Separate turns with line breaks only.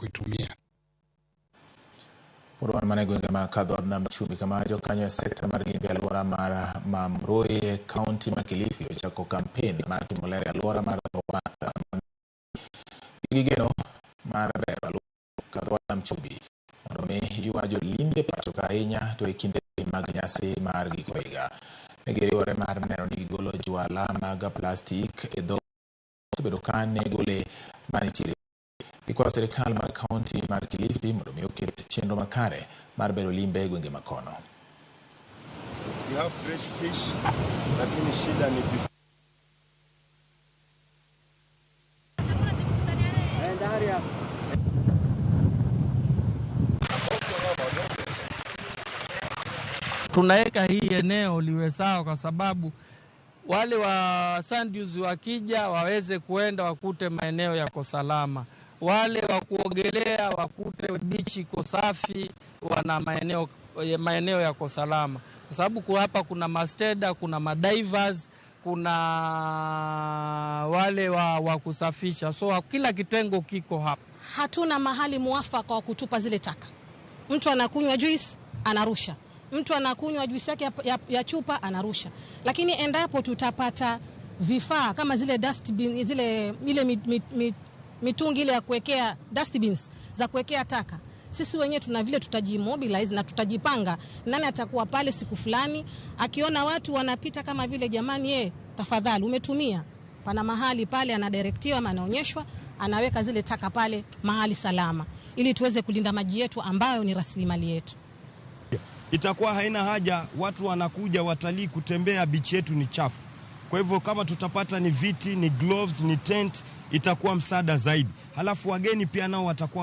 kuitumia.
Purwan manegwenga makadho na mchumi kama kanyo sekta margimbi alwora mar Mamrui County Makilifi ochako campaign mar timolere alwora mar Wata gigeno mar bero kadho na mchumi mondo mi yuajo limbe pacho ka ahinya to e kinde mag nyasi mar giko higa. Negiriwore mar neno ni gigolo jwala mag plastik e dho bedo kan ne gole manitiere kwa serikal mar kaunti mar Kilifi mondo mi oket chenro makare mar bero limbe gwenge makono.
We have fresh fish, lakini shida ni
tunaweka hii eneo liwe sawa kwa sababu wale wa sand dunes wakija waweze kuenda wakute maeneo yako salama. Wale wa kuogelea wakute beach iko safi, wana maeneo yako salama. Kwa sababu hapa kuna masteda, kuna madivers, kuna wale wa kusafisha. So kila kitengo kiko hapa.
Hatuna mahali muafaka wa kutupa zile taka. Mtu anakunywa juice, anarusha. Mtu anakunywa juice yake ya chupa, anarusha. Lakini endapo tutapata vifaa kama zile dustbin, ile mitungi ile ya kuwekea dustbins za kuwekea taka, sisi wenyewe tuna vile tutajimobilize na tutajipanga nani atakuwa pale siku fulani akiona watu wanapita kama vile jamani tafadhali umetumia, pana mahali pale anadirectiwa ama anaonyeshwa, anaweka zile taka pale mahali salama ili tuweze kulinda maji yetu ambayo ni rasilimali yetu.
Itakuwa haina haja watu wanakuja watalii kutembea, beach yetu ni chafu. Kwa hivyo kama tutapata ni viti, ni gloves, ni tent, itakuwa msaada zaidi. Halafu wageni pia nao watakuwa